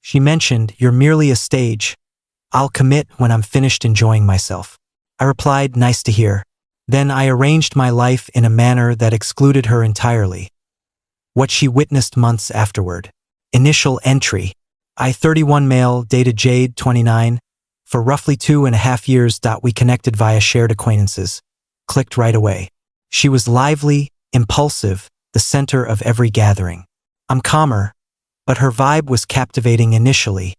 She mentioned, "You're merely a stage. I'll commit when I'm finished enjoying myself." I replied, "Nice to hear." Then I arranged my life in a manner that excluded her entirely. What she witnessed months afterward. Initial entry. I, 31 male, dated Jade, 29. For roughly 2.5 years. We connected via shared acquaintances. Clicked right away. She was lively, impulsive, the center of every gathering. I'm calmer, but her vibe was captivating initially.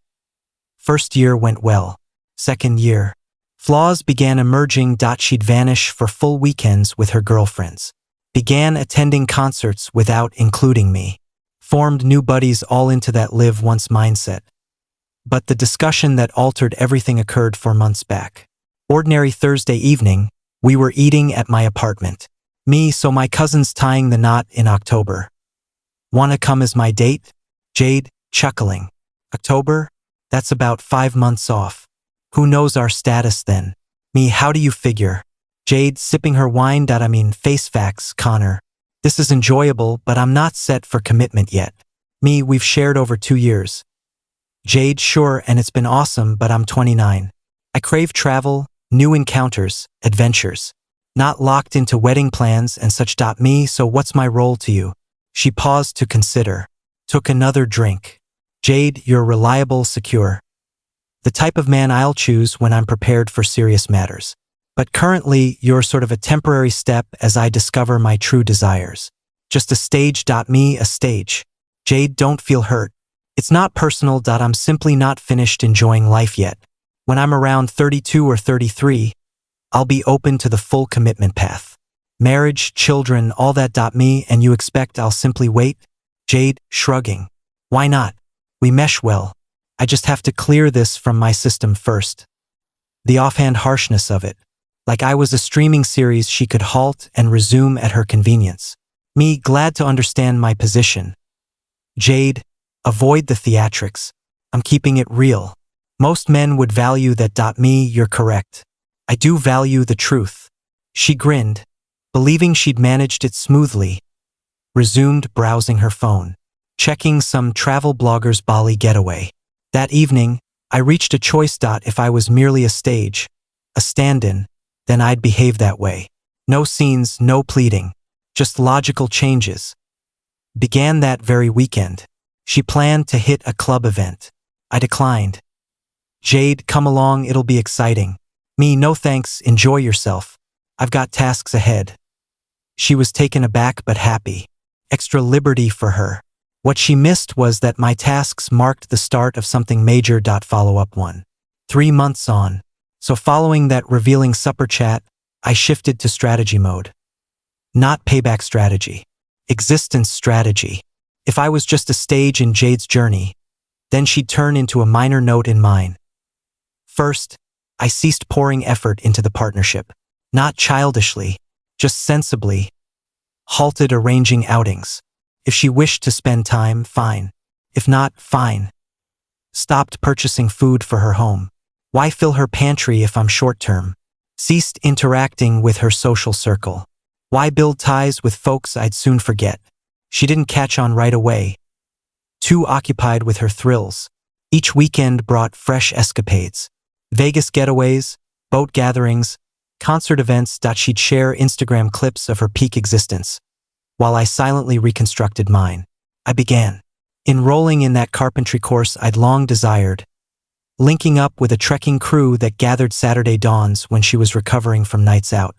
First year went well. Second year. Flaws began emerging. She'd vanish for full weekends with her girlfriends. Began attending concerts without including me. Formed new buddies all into that live once mindset. But the discussion that altered everything occurred 4 months back. Ordinary Thursday evening, we were eating at my apartment. Me, so my cousin's tying the knot in October. "Wanna come as my date?" Jade, chuckling. "October? That's about 5 months off. Who knows our status then?" Me, "How do you figure?" Jade, sipping her wine. I mean, face facts, Connor. This is enjoyable, but I'm not set for commitment yet. Me, "We've shared over 2 years. Jade, "Sure, and it's been awesome, but I'm 29. I crave travel, new encounters, adventures. Not locked into wedding plans and such. Me, "So what's my role to you?" She paused to consider. Took another drink. Jade, "You're reliable, secure. The type of man I'll choose when I'm prepared for serious matters. But currently, you're sort of a temporary step as I discover my true desires. Just a stage. Me, "A stage." Jade, "Don't feel hurt. It's not personal. I'm simply not finished enjoying life yet. When I'm around 32 or 33, I'll be open to the full commitment path. Marriage, children, all that. Me, "And you expect I'll simply wait?" Jade, shrugging. "Why not? We mesh well. I just have to clear this from my system first." The offhand harshness of it. Like I was a streaming series she could halt and resume at her convenience. Me, glad to understand my position. Jade, "Avoid the theatrics. I'm keeping it real. Most men would value that. Me, "You're correct. I do value the truth." She grinned, believing she'd managed it smoothly. Resumed browsing her phone. Checking some travel blogger's Bali getaway. That evening, I reached a choice. If I was merely a stage, a stand-in, then I'd behave that way. No scenes, no pleading. Just logical changes. Began that very weekend. She planned to hit a club event. I declined. Jade, "Come along, it'll be exciting." Me, "No thanks, enjoy yourself. I've got tasks ahead." She was taken aback but happy. Extra liberty for her. What she missed was that my tasks marked the start of something major. Follow-up 1. 3 months on. So following that revealing supper chat, I shifted to strategy mode. Not payback strategy. Existence strategy. If I was just a stage in Jade's journey, then she'd turn into a minor note in mine. First, I ceased pouring effort into the partnership. Not childishly, just sensibly. Halted arranging outings. If she wished to spend time, fine. If not, fine. Stopped purchasing food for her home. Why fill her pantry if I'm short-term? Ceased interacting with her social circle. Why build ties with folks I'd soon forget? She didn't catch on right away. Too occupied with her thrills. Each weekend brought fresh escapades. Vegas getaways, boat gatherings, concert events. She'd share Instagram clips of her peak existence, while I silently reconstructed mine. I began enrolling in that carpentry course I'd long desired, linking up with a trekking crew that gathered Saturday dawns when she was recovering from nights out,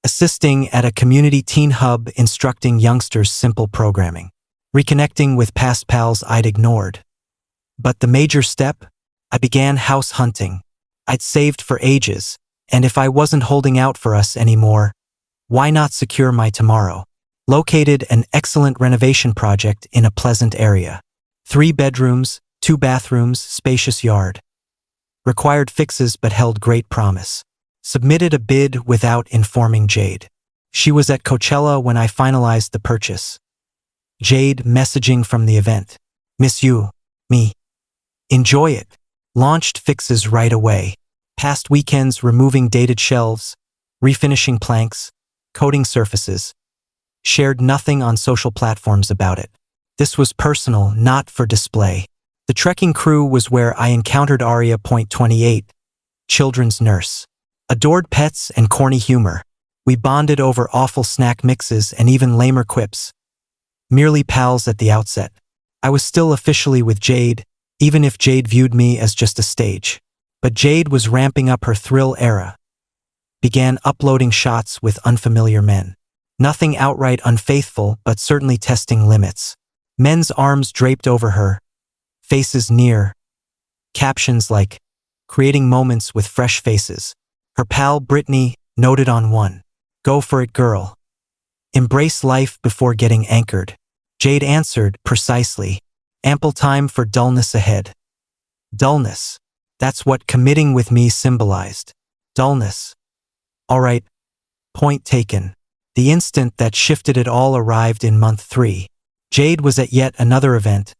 assisting at a community teen hub instructing youngsters simple programming, reconnecting with past pals I'd ignored. But the major step? I began house hunting. I'd saved for ages, and if I wasn't holding out for us anymore, why not secure my tomorrow? Located an excellent renovation project in a pleasant area. 3 bedrooms, 2 bathrooms, spacious yard. Required fixes but held great promise. Submitted a bid without informing Jade. She was at Coachella when I finalized the purchase. Jade messaging from the event. "Miss you. Me. Enjoy it." Launched fixes right away. Past weekends removing dated shelves, refinishing planks, coating surfaces. Shared nothing on social platforms about it. This was personal, not for display. The trekking crew was where I encountered Aria. 28, children's nurse. Adored pets and corny humor. We bonded over awful snack mixes and even lamer quips. Merely pals at the outset. I was still officially with Jade, even if Jade viewed me as just a stage. But Jade was ramping up her thrill era. Began uploading shots with unfamiliar men. Nothing outright unfaithful, but certainly testing limits. Men's arms draped over her, faces near. Captions like, creating moments with fresh faces. Her pal Brittany noted on one. Go for it, girl. Embrace life before getting anchored. Jade answered, precisely. Ample time for dullness ahead. Dullness. That's what committing with me symbolized. Dullness. All right. Point taken. The instant that shifted it all arrived in month 3. Jade was at yet another event.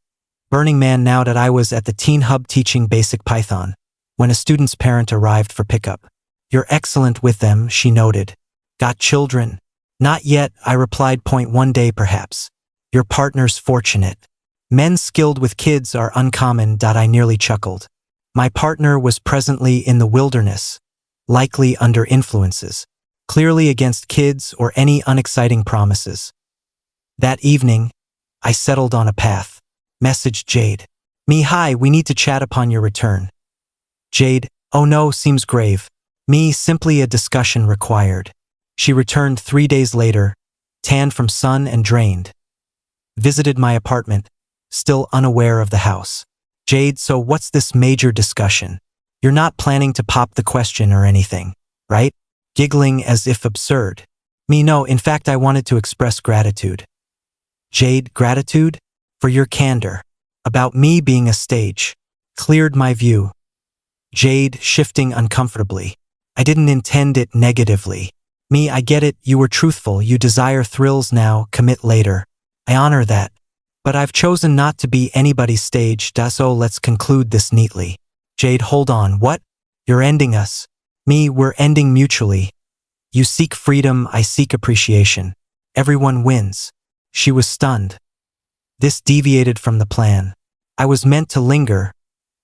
Burning Man now that I was at the Teen Hub teaching basic Python, when a student's parent arrived for pickup. You're excellent with them, she noted. Got children? Not yet, I replied. One day perhaps. Your partner's fortunate. Men skilled with kids are uncommon. I nearly chuckled. My partner was presently in the wilderness, likely under influences, clearly against kids or any unexciting promises. That evening, I settled on a path. Messaged Jade. Me, hi, we need to chat upon your return. Jade, oh no, seems grave. Me, simply a discussion required. She returned 3 days later, tanned from sun and drained. Visited my apartment, still unaware of the house. Jade, so what's this major discussion? You're not planning to pop the question or anything, right? Giggling as if absurd. Me, no, in fact I wanted to express gratitude. Jade, gratitude? For your candor. About me being a stage. Cleared my view. Jade, shifting uncomfortably. I didn't intend it negatively. Me, I get it, you were truthful, you desire thrills now, commit later. I honor that. But I've chosen not to be anybody's stage, so let's conclude this neatly. Jade, hold on, what? You're ending us. Me, we're ending mutually. You seek freedom, I seek appreciation. Everyone wins. She was stunned. This deviated from the plan. I was meant to linger,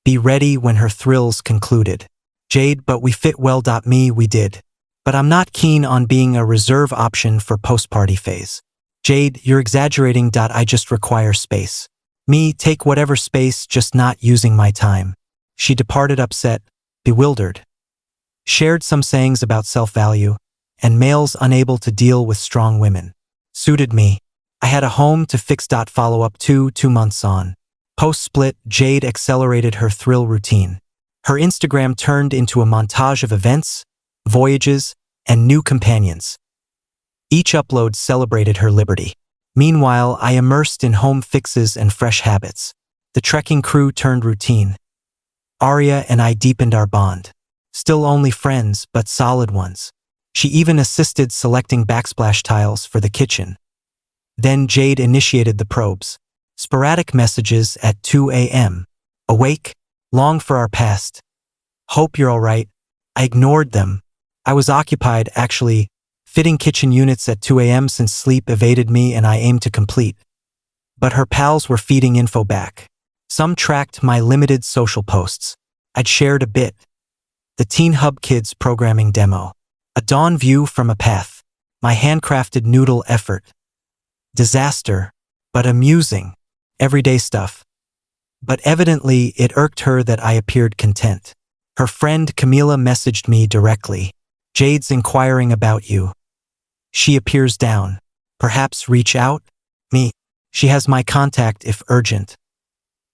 be ready when her thrills concluded. Jade, but we fit well. Me, we did. But I'm not keen on being a reserve option for post-party phase. Jade, you're exaggerating. I just require space. Me, take whatever space, just not using my time. She departed upset, bewildered. Shared some sayings about self-value, and males unable to deal with strong women. Suited me. I had a home to fix. Follow-up 2 months on. Post-split, Jade accelerated her thrill routine. Her Instagram turned into a montage of events, voyages, and new companions. Each upload celebrated her liberty. Meanwhile, I immersed in home fixes and fresh habits. The trekking crew turned routine. Aria and I deepened our bond. Still only friends, but solid ones. She even assisted selecting backsplash tiles for the kitchen. Then Jade initiated the probes. Sporadic messages at 2 a.m. Awake? Long for our past. Hope you're alright. I ignored them. I was occupied, actually, fitting kitchen units at 2 a.m. since sleep evaded me and I aimed to complete. But her pals were feeding info back. Some tracked my limited social posts. I'd shared a bit. The Teen Hub Kids programming demo. A dawn view from a path. My handcrafted noodle effort. Disaster, but amusing. Everyday stuff. But evidently it irked her that I appeared content. Her friend Camila messaged me directly. Jade's inquiring about you. She appears down. Perhaps reach out? Me. She has my contact if urgent.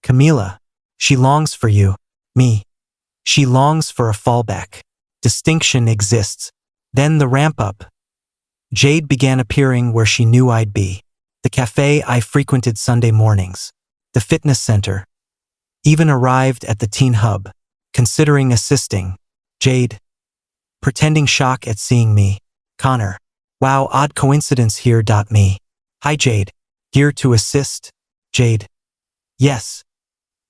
Camila. She longs for you. Me. She longs for a fallback. Distinction exists. Then the ramp up. Jade began appearing where she knew I'd be. The cafe I frequented Sunday mornings. The fitness center. Even arrived at the Teen Hub. Considering assisting. Jade. Pretending shock at seeing me. Connor. Wow, odd coincidence here. Me. Hi Jade. Here to assist? Jade. Yes.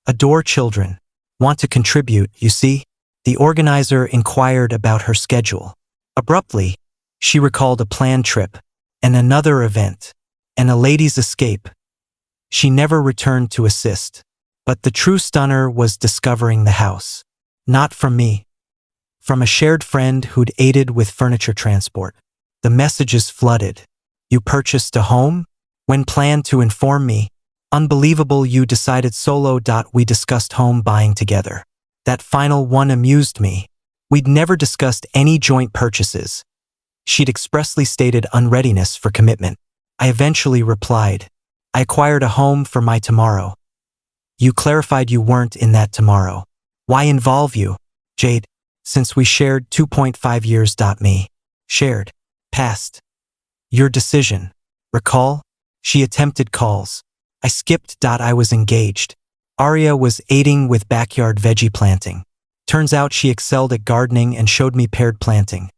Adore children. Want to contribute, you see? The organizer inquired about her schedule. Abruptly, she recalled a planned trip, and another event, and a lady's escape. She never returned to assist. But the true stunner was discovering the house. Not from me. From a shared friend who'd aided with furniture transport. The messages flooded. You purchased a home? When planned to inform me. Unbelievable, you decided solo. We discussed home buying together. That final one amused me. We'd never discussed any joint purchases. She'd expressly stated unreadiness for commitment. I eventually replied, I acquired a home for my tomorrow. You clarified you weren't in that tomorrow. Why involve you, Jade, since we shared 2.5 years. Me. Shared. Past. Your decision. Recall? She attempted calls. I skipped. I was engaged. Arya was aiding with backyard veggie planting. Turns out she excelled at gardening and showed me paired planting.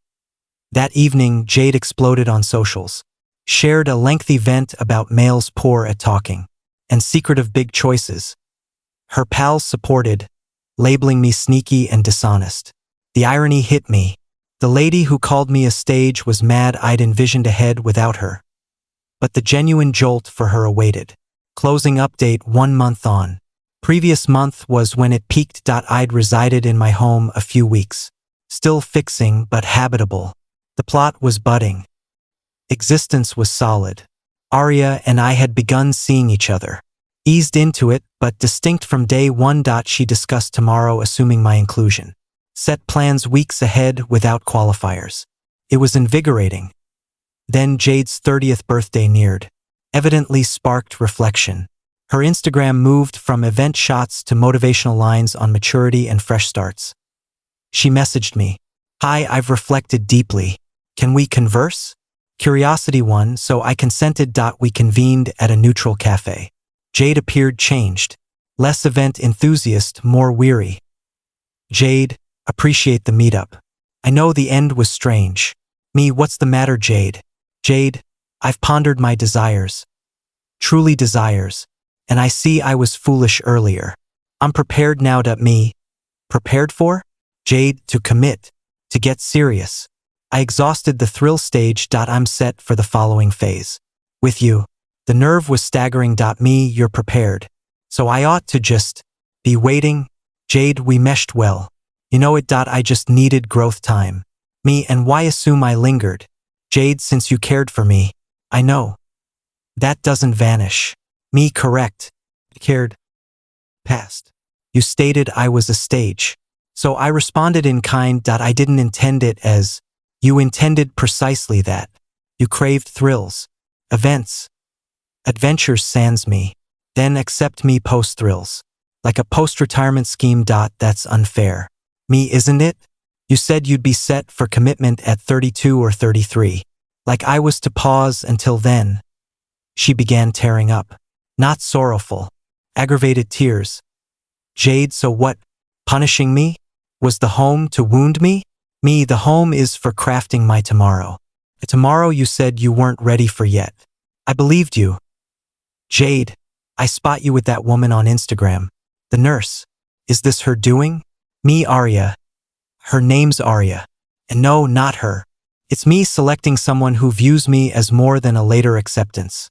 That evening, Jade exploded on socials. Shared a lengthy vent about males poor at talking. And secretive big choices. Her pals supported, labeling me sneaky and dishonest. The irony hit me. The lady who called me a stage was mad I'd envisioned ahead without her. But the genuine jolt for her awaited. Closing update 1 month on. Previous month was when it peaked. I'd resided in my home a few weeks. Still fixing but habitable. The plot was budding. Existence was solid. Arya and I had begun seeing each other. Eased into it, but distinct from day one. She discussed tomorrow, assuming my inclusion. Set plans weeks ahead without qualifiers. It was invigorating. Then Jade's 30th birthday neared. Evidently sparked reflection. Her Instagram moved from event shots to motivational lines on maturity and fresh starts. She messaged me. Hi, I've reflected deeply. Can we converse? Curiosity won, so I consented. We convened at a neutral cafe. Jade appeared changed. Less event enthusiast, more weary. Jade, appreciate the meetup. I know the end was strange. Me, what's the matter, Jade? Jade, I've pondered my desires. Truly desires. And I see I was foolish earlier. I'm prepared now. Me. Prepared for? Jade, to commit. To get serious. I exhausted the thrill stage. I'm set for the following phase. With you. The nerve was staggering. Me, you're prepared. So I ought to just be waiting. Jade, we meshed well. You know it. I just needed growth time. Me, and why assume I lingered? Jade, since you cared for me. I know. That doesn't vanish. Me, correct. Cared. Past. You stated I was a stage. So I responded in kind. I didn't intend it as. You intended precisely that. You craved thrills. Events. Adventures sans me. Then accept me post-thrills. Like a post-retirement scheme. That's unfair. Me, isn't it? You said you'd be set for commitment at 32 or 33. Like I was to pause until then. She began tearing up. Not sorrowful. Aggravated tears. Jade, so what? Punishing me? Was the home to wound me? Me, the home is for crafting my tomorrow. A tomorrow you said you weren't ready for yet. I believed you. Jade, I spot you with that woman on Instagram. The nurse. Is this her doing? Me, Arya. Her name's Arya. And no, not her. It's me selecting someone who views me as more than a later acceptance.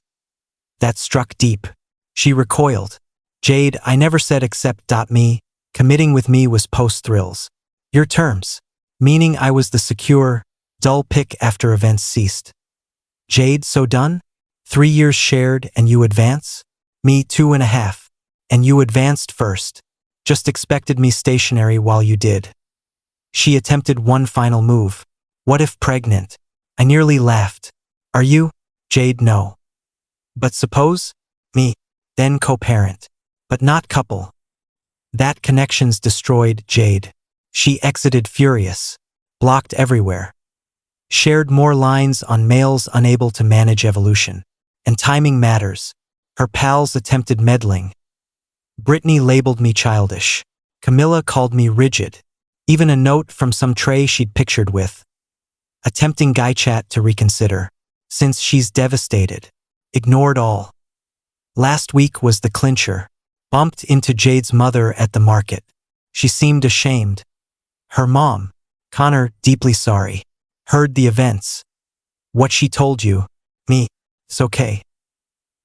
That struck deep. She recoiled. Jade, I never said accept. Me. Committing with me was post-thrills. Your terms. Meaning I was the secure, dull pick after events ceased. Jade, so done? 3 years shared and you advance? Me, 2.5. And you advanced first. Just expected me stationary while you did. She attempted one final move. What if pregnant? I nearly laughed. Are you? Jade, no. But suppose? Me. Then co-parent. But not couple. That connections destroyed Jade. She exited furious. Blocked everywhere. Shared more lines on males unable to manage evolution. And timing matters. Her pals attempted meddling. Brittany labeled me childish. Camilla called me rigid. Even a note from some tray she'd pictured with. Attempting guy chat to reconsider. Since she's devastated. Ignored all. Last week was the clincher. Bumped into Jade's mother at the market. She seemed ashamed. Her mom, Connor, deeply sorry. Heard the events. What she told you. Me. It's okay.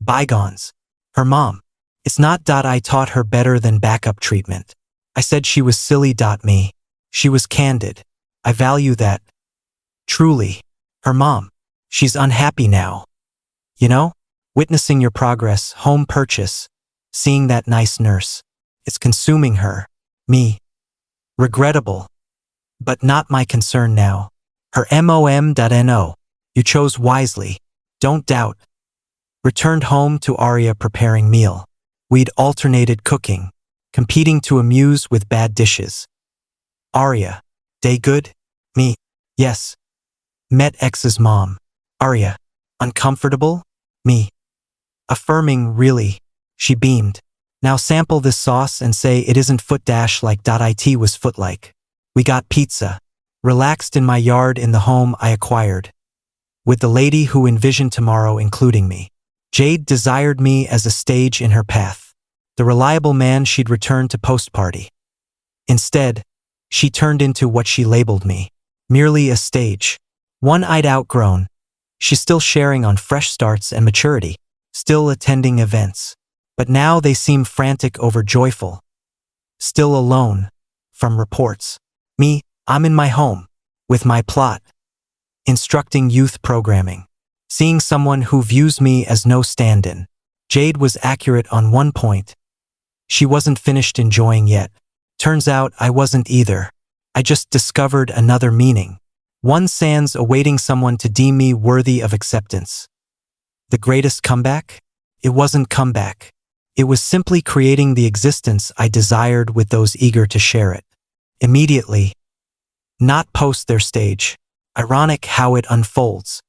Bygones. Her mom. It's not. I taught her better than backup treatment. I said she was silly. Me. She was candid. I value that. Truly. Her mom. She's unhappy now. You know? Witnessing your progress, home purchase, seeing that nice nurse. It's consuming her. Me. Regrettable. But not my concern now. Her mom.no. You chose wisely. Don't doubt. Returned home to Arya preparing meal. We'd alternated cooking, competing to amuse with bad dishes. Arya. Day good? Me. Yes. Met ex's mom. Arya. Uncomfortable? Me. Affirming, really. She beamed. Now sample this sauce and say it isn't foot-like. It was foot-like. We got pizza. Relaxed in my yard in the home I acquired. With the lady who envisioned tomorrow including me. Jade desired me as a stage in her path. The reliable man she'd return to post-party. Instead, she turned into what she labeled me. Merely a stage. One I'd outgrown. She's still sharing on fresh starts and maturity. Still attending events. But now they seem frantic over joyful. Still alone. From reports. Me, I'm in my home. With my plot. Instructing youth programming. Seeing someone who views me as no stand-in. Jade was accurate on one point. She wasn't finished enjoying yet. Turns out I wasn't either. I just discovered another meaning. One sans awaiting someone to deem me worthy of acceptance. The greatest comeback? It wasn't comeback. It was simply creating the existence I desired with those eager to share it. Immediately. Not post their stage. Ironic how it unfolds.